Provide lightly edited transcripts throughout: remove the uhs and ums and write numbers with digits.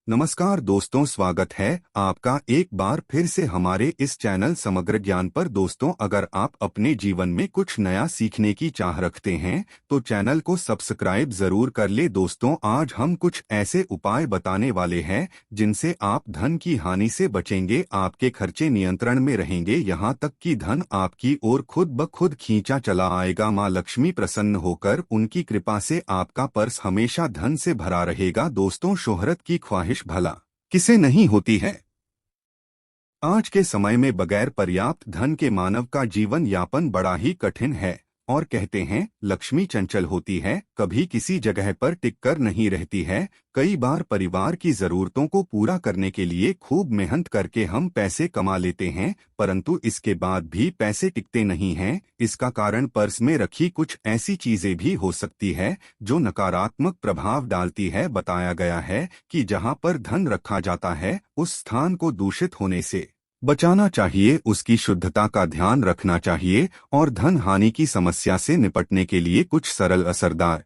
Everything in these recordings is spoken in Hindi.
नमस्कार दोस्तों, स्वागत है आपका एक बार फिर से हमारे इस चैनल समग्र ज्ञान पर। दोस्तों, अगर आप अपने जीवन में कुछ नया सीखने की चाह रखते हैं तो चैनल को सब्सक्राइब जरूर कर ले। दोस्तों, आज हम कुछ ऐसे उपाय बताने वाले हैं जिनसे आप धन की हानि से बचेंगे, आपके खर्चे नियंत्रण में रहेंगे, यहाँ तक कि धन आपकी ओर खुद ब खुद खींचा चला आएगा। माँ लक्ष्मी प्रसन्न होकर उनकी कृपा से आपका पर्स हमेशा धन से भरा रहेगा। दोस्तों, शोहरत की ख्वाहिश भला किसे नहीं होती है। आज के समय में बगैर पर्याप्त धन के मानव का जीवन यापन बड़ा ही कठिन है। और कहते हैं, लक्ष्मी चंचल होती है, कभी किसी जगह पर टिककर नहीं रहती है। कई बार परिवार की जरूरतों को पूरा करने के लिए खूब मेहनत करके हम पैसे कमा लेते हैं, परंतु इसके बाद भी पैसे टिकते नहीं हैं। इसका कारण पर्स में रखी कुछ ऐसी चीजें भी हो सकती है जो नकारात्मक प्रभाव डालती है। बताया गया है कि जहां पर धन रखा जाता है उस स्थान को दूषित होने से बचाना चाहिए, उसकी शुद्धता का ध्यान रखना चाहिए और धन हानि की समस्या से निपटने के लिए कुछ सरल असरदार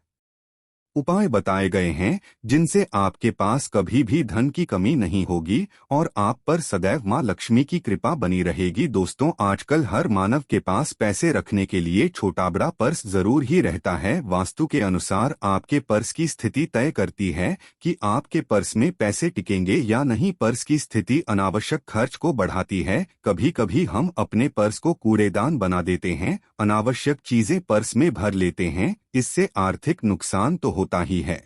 उपाय बताए गए हैं जिनसे आपके पास कभी भी धन की कमी नहीं होगी और आप पर सदैव मां लक्ष्मी की कृपा बनी रहेगी। दोस्तों, आजकल हर मानव के पास पैसे रखने के लिए छोटा बड़ा पर्स जरूर ही रहता है। वास्तु के अनुसार आपके पर्स की स्थिति तय करती है कि आपके पर्स में पैसे टिकेंगे या नहीं। पर्स की स्थिति अनावश्यक खर्च को बढ़ाती है। कभी कभी हम अपने पर्स को कूड़ेदान बना देते हैं, अनावश्यक चीजें पर्स में भर लेते हैं, इससे आर्थिक नुकसान तो होता ही है,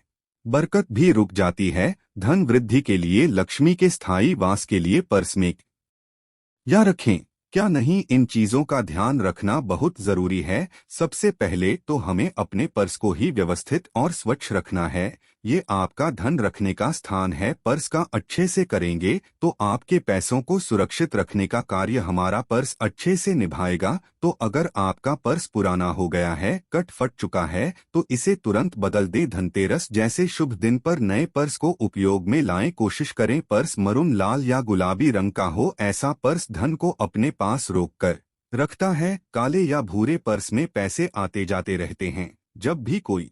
बरकत भी रुक जाती है। धन वृद्धि के लिए, लक्ष्मी के स्थायी वास के लिए पर्स में या रखें क्या नहीं, इन चीजों का ध्यान रखना बहुत जरूरी है। सबसे पहले तो हमें अपने पर्स को ही व्यवस्थित और स्वच्छ रखना है। ये आपका धन रखने का स्थान है। पर्स का अच्छे से करेंगे तो आपके पैसों को सुरक्षित रखने का कार्य हमारा पर्स अच्छे से निभाएगा। तो अगर आपका पर्स पुराना हो गया है, कट फट चुका है, तो इसे तुरंत बदल दें। धनतेरस जैसे शुभ दिन पर नए पर्स को उपयोग में लाएं। कोशिश करें पर्स मरून, लाल या गुलाबी रंग का हो। ऐसा पर्स धन को अपने पास रोक कर रखता है। काले या भूरे पर्स में पैसे आते जाते रहते हैं। जब भी कोई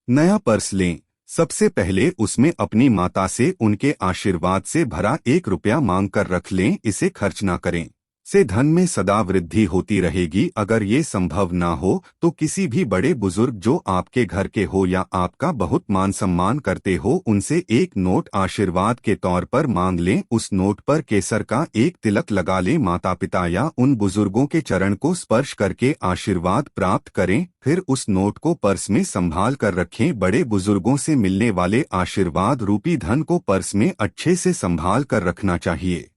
नया पर्स लें, सबसे पहले उसमें अपनी माता से उनके आशीर्वाद से भरा 1 रुपया मांग कर रख लें। इसे खर्च ना करें, से धन में सदा वृद्धि होती रहेगी। अगर ये संभव ना हो तो किसी भी बड़े बुजुर्ग जो आपके घर के हो या आपका बहुत मान सम्मान करते हो, उनसे एक नोट आशीर्वाद के तौर पर मांग लें। उस नोट पर केसर का एक तिलक लगा लें। माता पिता या उन बुजुर्गों के चरण को स्पर्श करके आशीर्वाद प्राप्त करें। फिर उस नोट को पर्स में संभाल कर रखें। बड़े बुजुर्गों से मिलने वाले आशीर्वाद रूपी धन को पर्स में अच्छे से संभाल कर रखना चाहिए।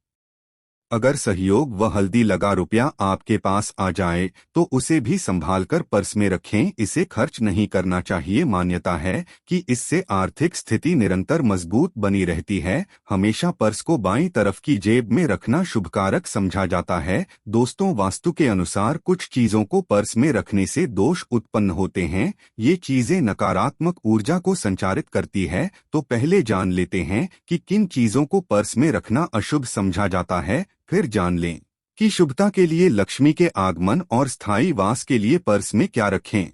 अगर सहयोग व हल्दी लगा रुपया आपके पास आ जाए तो उसे भी संभाल कर पर्स में रखें, इसे खर्च नहीं करना चाहिए। मान्यता है कि इससे आर्थिक स्थिति निरंतर मजबूत बनी रहती है। हमेशा पर्स को बाईं तरफ की जेब में रखना शुभकारक समझा जाता है। दोस्तों, वास्तु के अनुसार कुछ चीजों को पर्स में रखने से दोष उत्पन्न होते हैं। ये चीजें नकारात्मक ऊर्जा को संचारित करती है। तो पहले जान लेते हैं कि किन चीजों को पर्स में रखना अशुभ समझा जाता है। फिर जान लें कि शुभता के लिए, लक्ष्मी के आगमन और स्थायी वास के लिए पर्स में क्या रखें।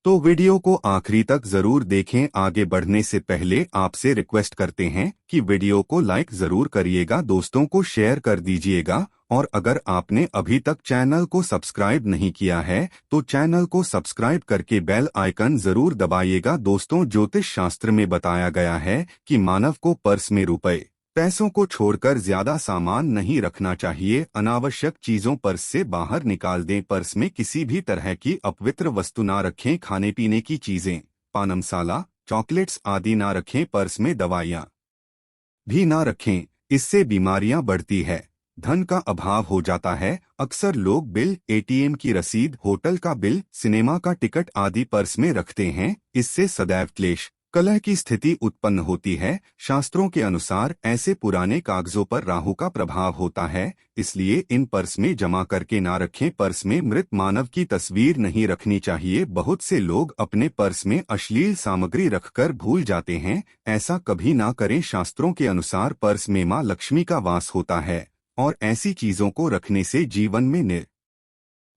तो वीडियो को आखिरी तक जरूर देखें। आगे बढ़ने से पहले आपसे रिक्वेस्ट करते हैं कि वीडियो को लाइक जरूर करिएगा, दोस्तों को शेयर कर दीजिएगा और अगर आपने अभी तक चैनल को सब्सक्राइब नहीं किया है तो चैनल को सब्सक्राइब करके बेल आइकन जरूर दबाइएगा। दोस्तों, ज्योतिष शास्त्र में बताया गया है कि मानव को पर्स में रुपए पैसों को छोड़कर ज्यादा सामान नहीं रखना चाहिए। अनावश्यक चीजों पर्स से बाहर निकाल दें। पर्स में किसी भी तरह की अपवित्र वस्तु ना रखें। खाने पीने की चीजें, पान मसाला, चॉकलेट्स आदि ना रखें। पर्स में दवाइयाँ भी ना रखें, इससे बीमारियां बढ़ती है, धन का अभाव हो जाता है। अक्सर लोग बिल, एटीएम की रसीद, होटल का बिल, सिनेमा का टिकट आदि पर्स में रखते हैं। इससे सदैव क्लेश, कलह की स्थिति उत्पन्न होती है। शास्त्रों के अनुसार ऐसे पुराने कागजों पर राहु का प्रभाव होता है, इसलिए इन पर्स में जमा करके ना रखें। पर्स में मृत मानव की तस्वीर नहीं रखनी चाहिए। बहुत से लोग अपने पर्स में अश्लील सामग्री रखकर भूल जाते हैं, ऐसा कभी ना करें। शास्त्रों के अनुसार पर्स में मां लक्ष्मी का वास होता है और ऐसी चीजों को रखने से जीवन में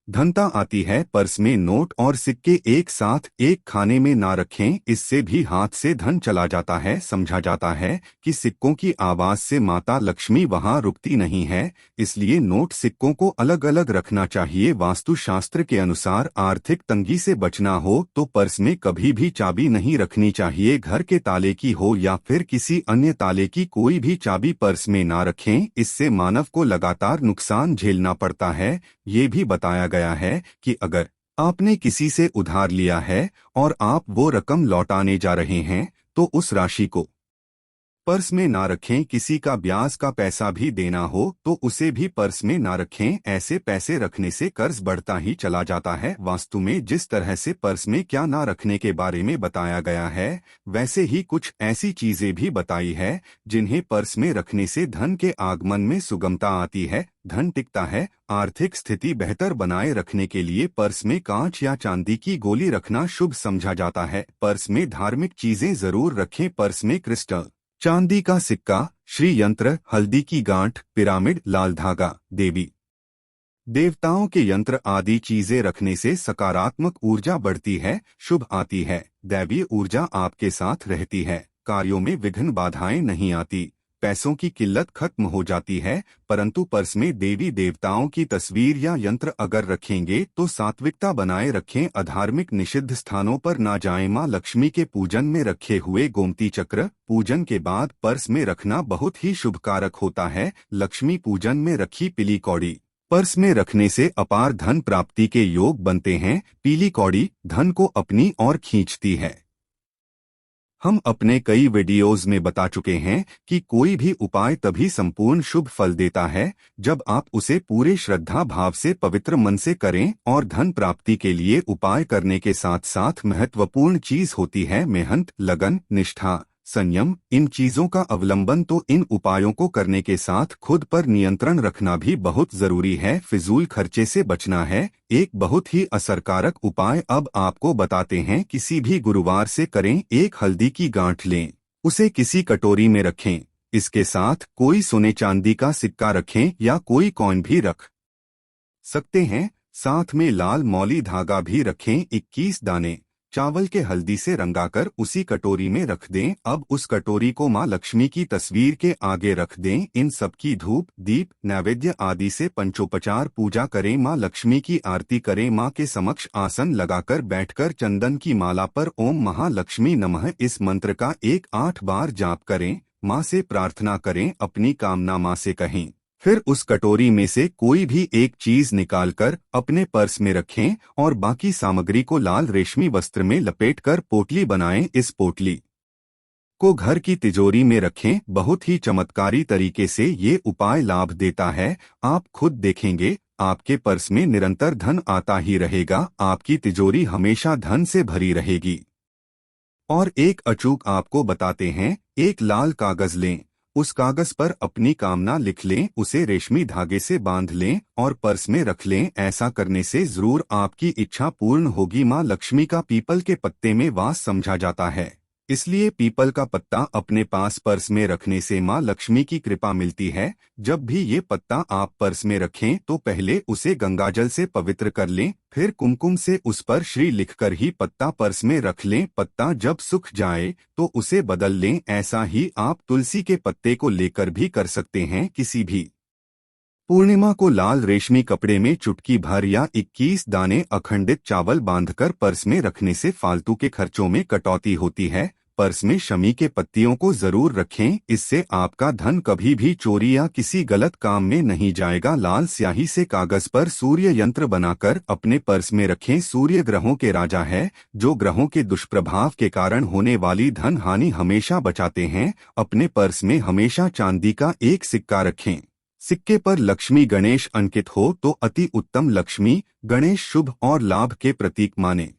धनता आती है, पर्स में नोट और सिक्के एक साथ एक खाने में ना रखें, इससे भी हाथ से धन चला जाता है। समझा जाता है कि सिक्कों की आवाज से माता लक्ष्मी वहां रुकती नहीं है, इसलिए नोट सिक्कों को अलग अलग रखना चाहिए। वास्तुशास्त्र के अनुसार आर्थिक तंगी से बचना हो तो पर्स में कभी भी चाबी नहीं रखनी चाहिए। घर के ताले की हो या फिर किसी अन्य ताले की कोई भी चाबी पर्स में ना रखें, इससे मानव को लगातार नुकसान झेलना पड़ता है। ये भी बताया गया है कि अगर आपने किसी से उधार लिया है और आप वो रकम लौटाने जा रहे हैं तो उस राशि को पर्स में ना रखें। किसी का ब्याज का पैसा भी देना हो तो उसे भी पर्स में ना रखें, ऐसे पैसे रखने से कर्ज बढ़ता ही चला जाता है। वास्तु में जिस तरह से पर्स में क्या ना रखने के बारे में बताया गया है, वैसे ही कुछ ऐसी चीजें भी बताई है जिन्हें पर्स में रखने से धन के आगमन में सुगमता आती है, धन टिकता है। आर्थिक स्थिति बेहतर बनाए रखने के लिए पर्स में कांच या चांदी की गोली रखना शुभ समझा जाता है। पर्स में धार्मिक चीजें जरूर रखें। पर्स में क्रिस्टल, चांदी का सिक्का, श्री यंत्र, हल्दी की गांठ, पिरामिड, लाल धागा, देवी देवताओं के यंत्र आदि चीजें रखने से सकारात्मक ऊर्जा बढ़ती है, शुभ आती है, दैवीय ऊर्जा आपके साथ रहती है, कार्यों में विघ्न बाधाएं नहीं आती, पैसों की किल्लत खत्म हो जाती है। परंतु पर्स में देवी देवताओं की तस्वीर या यंत्र अगर रखेंगे तो सात्विकता बनाए रखें, अधार्मिक निषिद्ध स्थानों पर ना जाएं। मां लक्ष्मी के पूजन में रखे हुए गोमती चक्र पूजन के बाद पर्स में रखना बहुत ही शुभकारक होता है। लक्ष्मी पूजन में रखी पीली कौड़ी पर्स में रखने से अपार धन प्राप्ति के योग बनते हैं। पीली कौड़ी धन को अपनी ओर खींचती है। हम अपने कई वीडियोज में बता चुके हैं कि कोई भी उपाय तभी संपूर्ण शुभ फल देता है जब आप उसे पूरे श्रद्धा भाव से पवित्र मन से करें, और धन प्राप्ति के लिए उपाय करने के साथ साथ महत्वपूर्ण चीज होती है मेहनत, लगन, निष्ठा, संयम। इन चीजों का अवलंबन तो इन उपायों को करने के साथ खुद पर नियंत्रण रखना भी बहुत जरूरी है। फिजूल खर्चे से बचना है। एक बहुत ही असरकारक उपाय अब आपको बताते हैं। किसी भी गुरुवार से करें। एक हल्दी की गांठ लें, उसे किसी कटोरी में रखें, इसके साथ कोई सोने चांदी का सिक्का रखें या कोई कॉइन भी रख सकते हैं। साथ में लाल मौली धागा भी रखें। 21 दाने चावल के हल्दी से रंगाकर उसी कटोरी में रख दें। अब उस कटोरी को मां लक्ष्मी की तस्वीर के आगे रख दें। इन सब की धूप, दीप, नैवेद्य आदि से पंचोपचार पूजा करें। मां लक्ष्मी की आरती करें। मां के समक्ष आसन लगाकर बैठकर चंदन की माला पर ओम महालक्ष्मी नमः इस मंत्र का 8 बार जाप करें। मां से प्रार्थना करें, अपनी कामना मां से कहें। फिर उस कटोरी में से कोई भी एक चीज निकालकर अपने पर्स में रखें और बाकी सामग्री को लाल रेशमी वस्त्र में लपेटकर पोटली बनाएं। इस पोटली को घर की तिजोरी में रखें। बहुत ही चमत्कारी तरीके से ये उपाय लाभ देता है। आप खुद देखेंगे आपके पर्स में निरंतर धन आता ही रहेगा। आपकी तिजोरी हमेशा धन से भरी रहेगी। और एक अचूक आपको बताते हैं। एक लाल कागज लें, उस कागज पर अपनी कामना लिख लें, उसे रेशमी धागे से बांध लें और पर्स में रख लें। ऐसा करने से जरूर आपकी इच्छा पूर्ण होगी। मां लक्ष्मी का पीपल के पत्ते में वास समझा जाता है, इसलिए पीपल का पत्ता अपने पास पर्स में रखने से मां लक्ष्मी की कृपा मिलती है। जब भी ये पत्ता आप पर्स में रखें तो पहले उसे गंगाजल से पवित्र कर लें, फिर कुमकुम से उस पर श्री लिखकर ही पत्ता पर्स में रख लें। पत्ता जब सूख जाए तो उसे बदल लें। ऐसा ही आप तुलसी के पत्ते को लेकर भी कर सकते हैं। किसी भी पूर्णिमा को लाल रेशमी कपड़े में चुटकी भर या 21 दाने अखंडित चावल बांधकर पर्स में रखने से फालतू के खर्चों में कटौती होती है। पर्स में शमी के पत्तियों को जरूर रखें, इससे आपका धन कभी भी चोरी या किसी गलत काम में नहीं जाएगा। लाल स्याही से कागज पर सूर्य यंत्र बनाकर अपने पर्स में रखें। सूर्य ग्रहों के राजा है, जो ग्रहों के दुष्प्रभाव के कारण होने वाली धन हानि हमेशा बचाते हैं। अपने पर्स में हमेशा चांदी का एक सिक्का रखें। सिक्के पर लक्ष्मी गणेश अंकित हो तो अति उत्तम। लक्ष्मी गणेश शुभ और लाभ के प्रतीक माने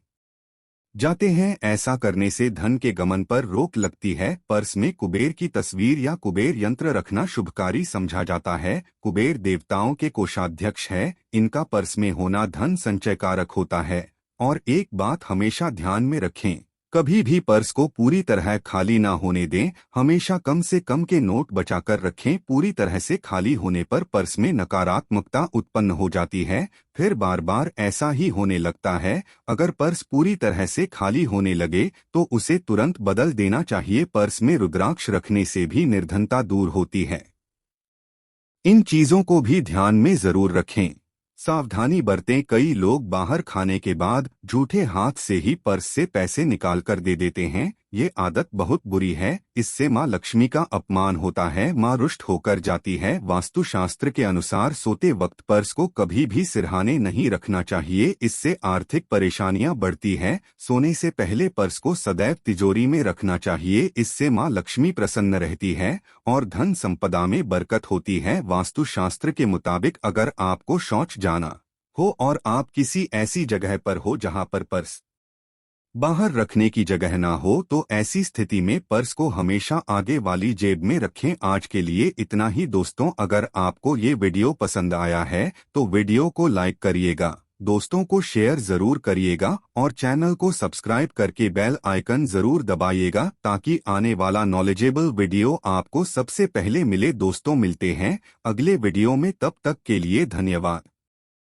जाते हैं। ऐसा करने से धन के गमन पर रोक लगती है। पर्स में कुबेर की तस्वीर या कुबेर यंत्र रखना शुभकारी समझा जाता है। कुबेर देवताओं के कोषाध्यक्ष है। इनका पर्स में होना धन संचयकारक होता है। और एक बात हमेशा ध्यान में रखें, कभी भी पर्स को पूरी तरह खाली ना होने दें, हमेशा कम से कम के नोट बचाकर रखें। पूरी तरह से खाली होने पर पर्स में नकारात्मकता उत्पन्न हो जाती है, फिर बार बार ऐसा ही होने लगता है। अगर पर्स पूरी तरह से खाली होने लगे तो उसे तुरंत बदल देना चाहिए। पर्स में रुद्राक्ष रखने से भी निर्धनता दूर होती है। इन चीजों को भी ध्यान में जरूर रखें। सावधानी बरतें, कई लोग बाहर खाने के बाद झूठे हाथ से ही पर्स से पैसे निकाल कर दे देते हैं। ये आदत बहुत बुरी है, इससे माँ लक्ष्मी का अपमान होता है, माँ रुष्ट होकर जाती है। वास्तुशास्त्र के अनुसार सोते वक्त पर्स को कभी भी सिरहाने नहीं रखना चाहिए, इससे आर्थिक परेशानियां बढ़ती है। सोने से पहले पर्स को सदैव तिजोरी में रखना चाहिए, इससे माँ लक्ष्मी प्रसन्न रहती है और धन संपदा में बरकत होती है। वास्तुशास्त्र के मुताबिक अगर आपको शौच जाना हो और आप किसी ऐसी जगह पर हो जहां पर पर्स बाहर रखने की जगह ना हो, तो ऐसी स्थिति में पर्स को हमेशा आगे वाली जेब में रखें। आज के लिए इतना ही दोस्तों। अगर आपको ये वीडियो पसंद आया है तो वीडियो को लाइक करिएगा, दोस्तों को शेयर जरूर करिएगा और चैनल को सब्सक्राइब करके बेल आइकन जरूर दबाइएगा, ताकि आने वाला नॉलेजेबल वीडियो आपको सबसे पहले मिले। दोस्तों मिलते हैं अगले वीडियो में, तब तक के लिए धन्यवाद।